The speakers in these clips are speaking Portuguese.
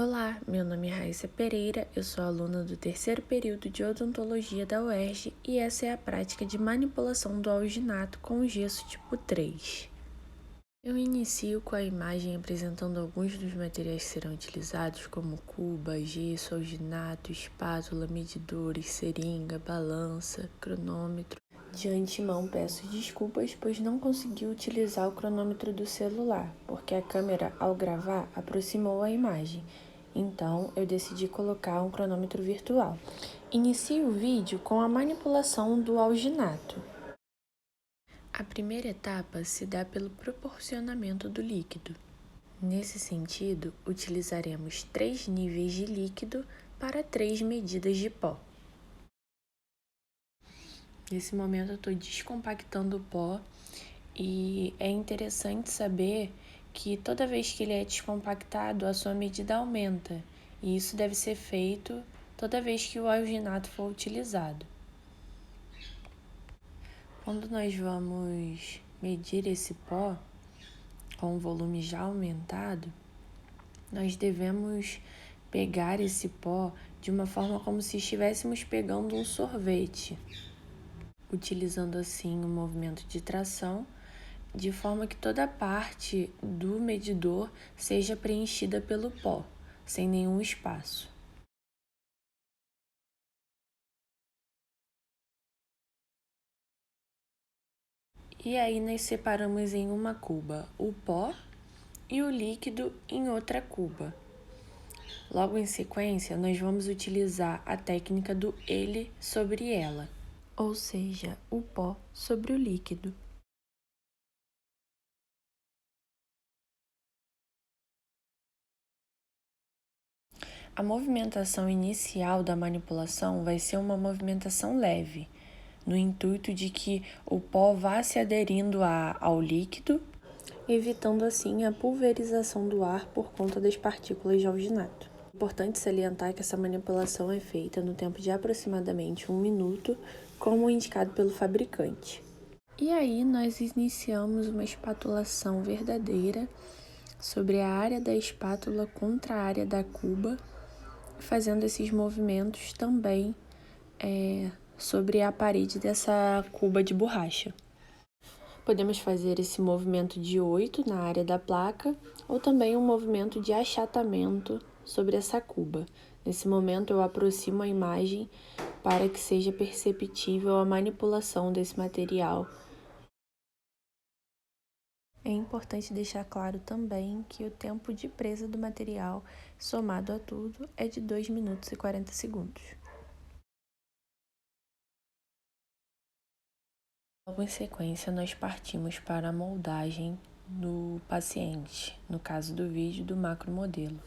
Olá, meu nome é Raíssa Pereira, eu sou aluna do terceiro período de odontologia da UERJ e essa é a prática de manipulação do alginato com gesso tipo 3. Eu inicio com a imagem apresentando alguns dos materiais que serão utilizados, como cuba, gesso, alginato, espátula, medidores, seringa, balança, cronômetro. De antemão peço desculpas, pois não consegui utilizar o cronômetro do celular, porque a câmera, ao gravar, aproximou a imagem. Então, eu decidi colocar um cronômetro virtual. Inicio o vídeo com a manipulação do alginato. A primeira etapa se dá pelo proporcionamento do líquido. Nesse sentido, utilizaremos 3 níveis de líquido para 3 medidas de pó. Nesse momento eu estou descompactando o pó e é interessante saber que toda vez que ele é descompactado, a sua medida aumenta. E isso deve ser feito toda vez que o alginato for utilizado. Quando nós vamos medir esse pó com o volume já aumentado, nós devemos pegar esse pó de uma forma como se estivéssemos pegando um sorvete, utilizando assim o movimento de tração, de forma que toda a parte do medidor seja preenchida pelo pó, sem nenhum espaço. E aí nós separamos em uma cuba o pó e o líquido em outra cuba. Logo em sequência, nós vamos utilizar a técnica do ele sobre ela, ou seja, o pó sobre o líquido. A movimentação inicial da manipulação vai ser uma movimentação leve, no intuito de que o pó vá se aderindo ao líquido, evitando assim a pulverização do ar por conta das partículas de alginato. É importante salientar que essa manipulação é feita no tempo de aproximadamente 1 minuto, como indicado pelo fabricante. E aí nós iniciamos uma espatulação verdadeira sobre a área da espátula contra a área da cuba, fazendo esses movimentos também sobre a parede dessa cuba de borracha. Podemos fazer esse movimento de 8 na área da placa ou também um movimento de achatamento sobre essa cuba. Nesse momento eu aproximo a imagem para que seja perceptível a manipulação desse material. É importante deixar claro também que o tempo de presa do material, somado a tudo, é de 2 minutos e 40 segundos. Logo em sequência, nós partimos para a moldagem do paciente, no caso do vídeo do macromodelo.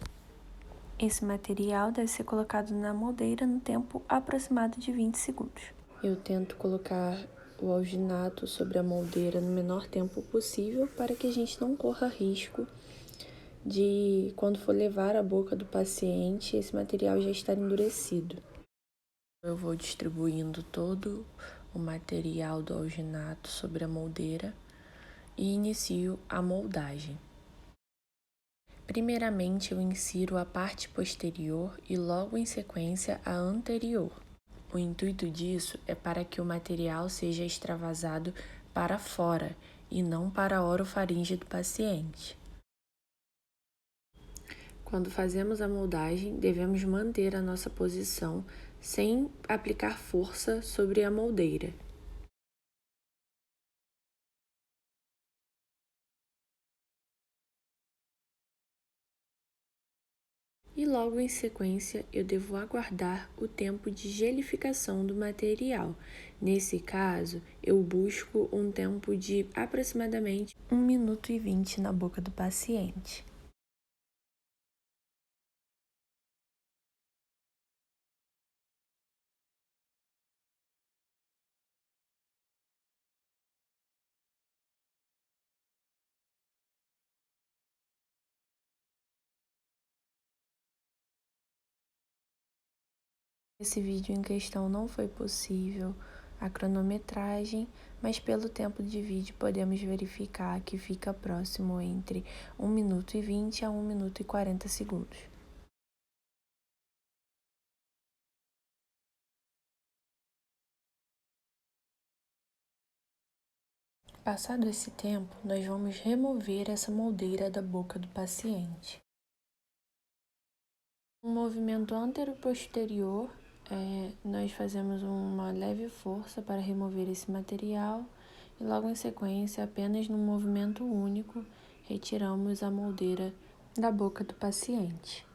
Esse material deve ser colocado na moldeira no tempo aproximado de 20 segundos. Eu tento colocar o alginato sobre a moldeira no menor tempo possível para que a gente não corra risco de, quando for levar à boca do paciente, esse material já estar endurecido. Eu vou distribuindo todo o material do alginato sobre a moldeira e inicio a moldagem. Primeiramente, eu insiro a parte posterior e logo em sequência a anterior. O intuito disso é para que o material seja extravasado para fora e não para a orofaringe do paciente. Quando fazemos a moldagem, devemos manter a nossa posição sem aplicar força sobre a moldeira. E logo em sequência, eu devo aguardar o tempo de gelificação do material. Nesse caso, eu busco um tempo de aproximadamente 1 minuto e 20 na boca do paciente. Esse vídeo em questão não foi possível a cronometragem, mas pelo tempo de vídeo podemos verificar que fica próximo entre 1 minuto e 20 a 1 minuto e 40 segundos. Passado esse tempo, nós vamos remover essa moldeira da boca do paciente. Um movimento antero-posterior, nós fazemos uma leve força para remover esse material e logo em sequência, apenas num movimento único, retiramos a moldeira da boca do paciente.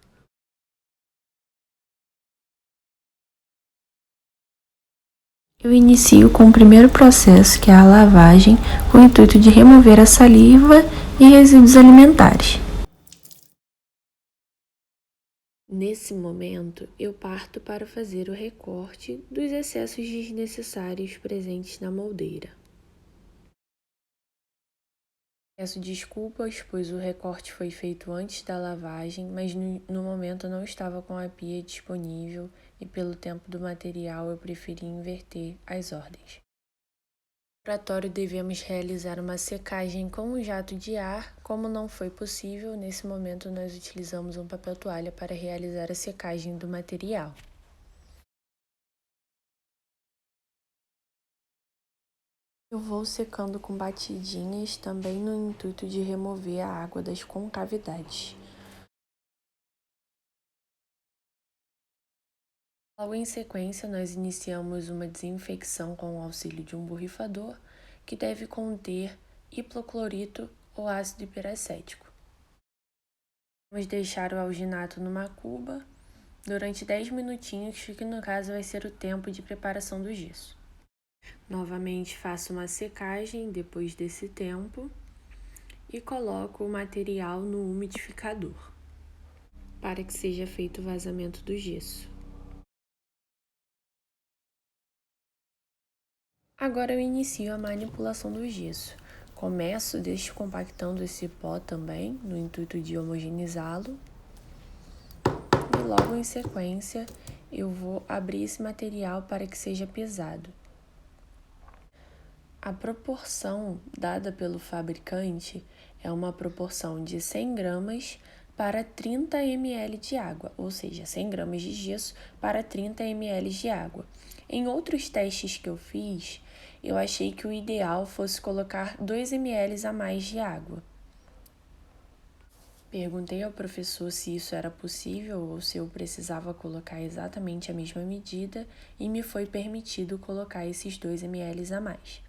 Eu inicio com o primeiro processo, que é a lavagem, com o intuito de remover a saliva e resíduos alimentares. Nesse momento, eu parto para fazer o recorte dos excessos desnecessários presentes na moldeira. Peço desculpas, pois o recorte foi feito antes da lavagem, mas no momento não estava com a pia disponível e pelo tempo do material eu preferi inverter as ordens. No laboratório devemos realizar uma secagem com um jato de ar. Como não foi possível, nesse momento nós utilizamos um papel toalha para realizar a secagem do material. Eu vou secando com batidinhas, também no intuito de remover a água das concavidades. Logo em sequência, nós iniciamos uma desinfecção com o auxílio de um borrifador, que deve conter hipoclorito ou ácido hiperacético. Vamos deixar o alginato numa cuba durante 10 minutinhos, que no caso vai ser o tempo de preparação do gesso. Novamente faço uma secagem depois desse tempo e coloco o material no umidificador para que seja feito o vazamento do gesso. Agora eu inicio a manipulação do gesso. Começo descompactando esse pó também, no intuito de homogeneizá-lo. E logo em sequência, eu vou abrir esse material para que seja pesado. A proporção dada pelo fabricante é uma proporção de 100 gramas para 30 ml de água, ou seja, 100 gramas de gesso para 30 ml de água. Em outros testes que eu fiz, eu achei que o ideal fosse colocar 2 ml a mais de água. Perguntei ao professor se isso era possível ou se eu precisava colocar exatamente a mesma medida e me foi permitido colocar esses 2 ml a mais.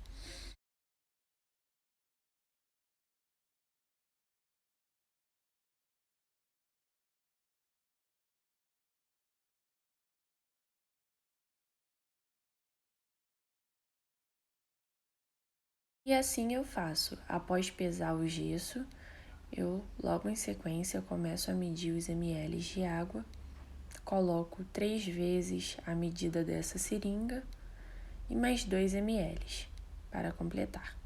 E assim eu faço. Após pesar o gesso, eu logo em sequência começo a medir os ml de água, coloco 3 vezes a medida dessa seringa e mais 2 ml para completar.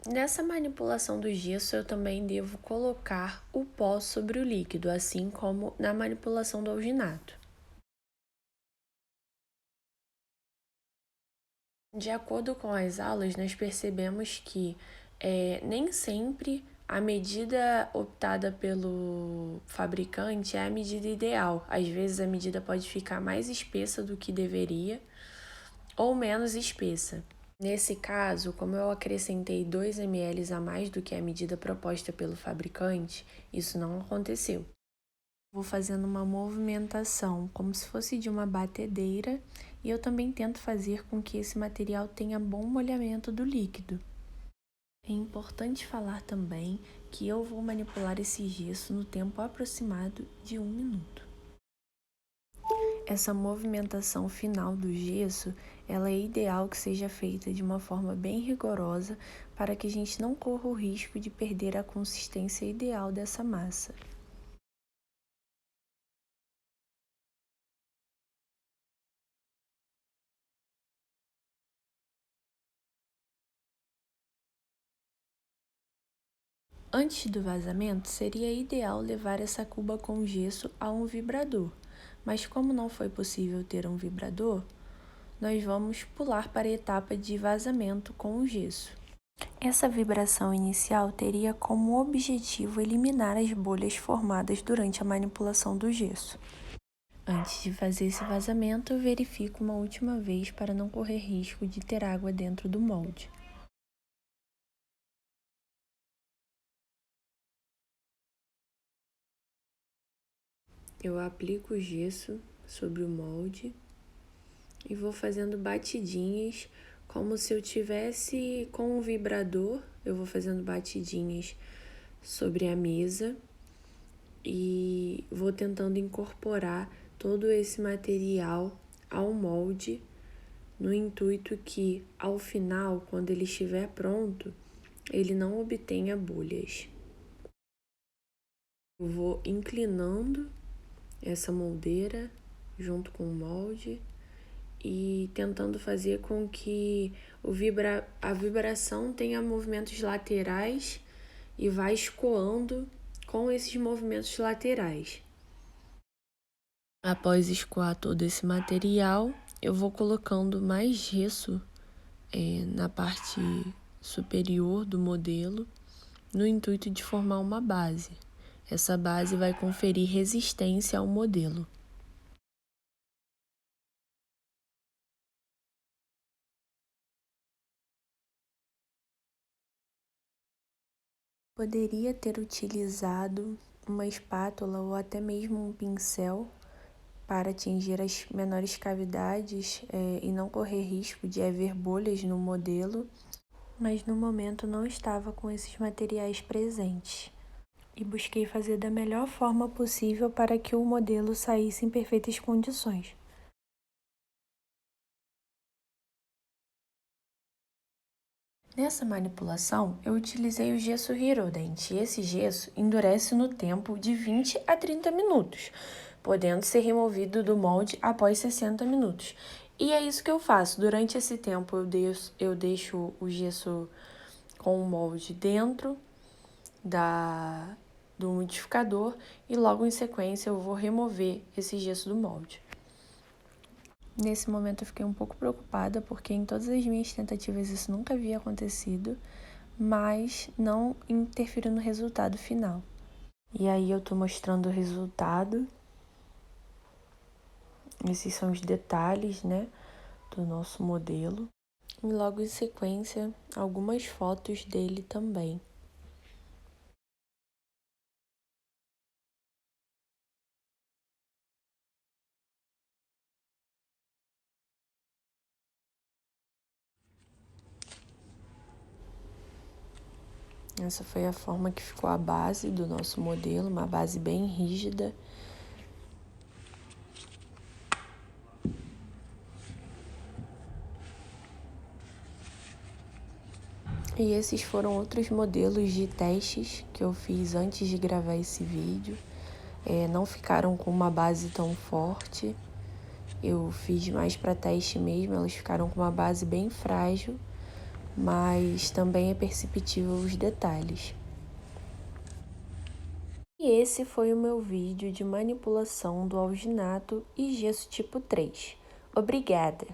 Nessa manipulação do gesso, eu também devo colocar o pó sobre o líquido, assim como na manipulação do alginato. De acordo com as aulas, nós percebemos que nem sempre a medida optada pelo fabricante é a medida ideal. Às vezes a medida pode ficar mais espessa do que deveria ou menos espessa. Nesse caso, como eu acrescentei 2 ml a mais do que a medida proposta pelo fabricante, isso não aconteceu. Vou fazendo uma movimentação como se fosse de uma batedeira e eu também tento fazer com que esse material tenha bom molhamento do líquido. É importante falar também que eu vou manipular esse gesso no tempo aproximado de 1 minuto. Essa movimentação final do gesso, ela é ideal que seja feita de uma forma bem rigorosa para que a gente não corra o risco de perder a consistência ideal dessa massa. Antes do vazamento, seria ideal levar essa cuba com gesso a um vibrador, Mas como não foi possível ter um vibrador, nós vamos pular para a etapa de vazamento com o gesso. Essa vibração inicial teria como objetivo eliminar as bolhas formadas durante a manipulação do gesso. Antes de fazer esse vazamento, eu verifico uma última vez para não correr risco de ter água dentro do molde. Eu aplico o gesso sobre o molde e vou fazendo batidinhas como se eu tivesse com um vibrador. Eu vou fazendo batidinhas sobre a mesa e vou tentando incorporar todo esse material ao molde, no intuito que, ao final, quando ele estiver pronto, ele não obtenha bolhas. Eu vou inclinando essa moldeira junto com o molde e tentando fazer com que a vibração tenha movimentos laterais e vá escoando com esses movimentos laterais. Após escoar todo esse material, eu vou colocando mais gesso na parte superior do modelo, no intuito de formar uma base. Essa base vai conferir resistência ao modelo. Poderia ter utilizado uma espátula ou até mesmo um pincel para atingir as menores cavidades e não correr risco de haver bolhas no modelo, mas no momento não estava com esses materiais presentes. E busquei fazer da melhor forma possível para que o modelo saísse em perfeitas condições. Nessa manipulação, eu utilizei o gesso Hirodent e esse gesso endurece no tempo de 20 a 30 minutos, podendo ser removido do molde após 60 minutos. E é isso que eu faço. Durante esse tempo, eu deixo o gesso com o molde dentro do umidificador e logo em sequência eu vou remover esse gesso do molde. Nesse momento eu fiquei um pouco preocupada porque em todas as minhas tentativas isso nunca havia acontecido, mas não interferiu no resultado final. E aí eu tô mostrando o resultado. Esses são os detalhes, né, do nosso modelo. E logo em sequência, algumas fotos dele também. Essa foi a forma que ficou a base do nosso modelo, uma base bem rígida. E esses foram outros modelos de testes que eu fiz antes de gravar esse vídeo. Não ficaram com uma base tão forte. Eu fiz mais para teste mesmo, elas ficaram com uma base bem frágil, mas também é perceptível os detalhes. E esse foi o meu vídeo de manipulação do alginato e gesso tipo 3. Obrigada!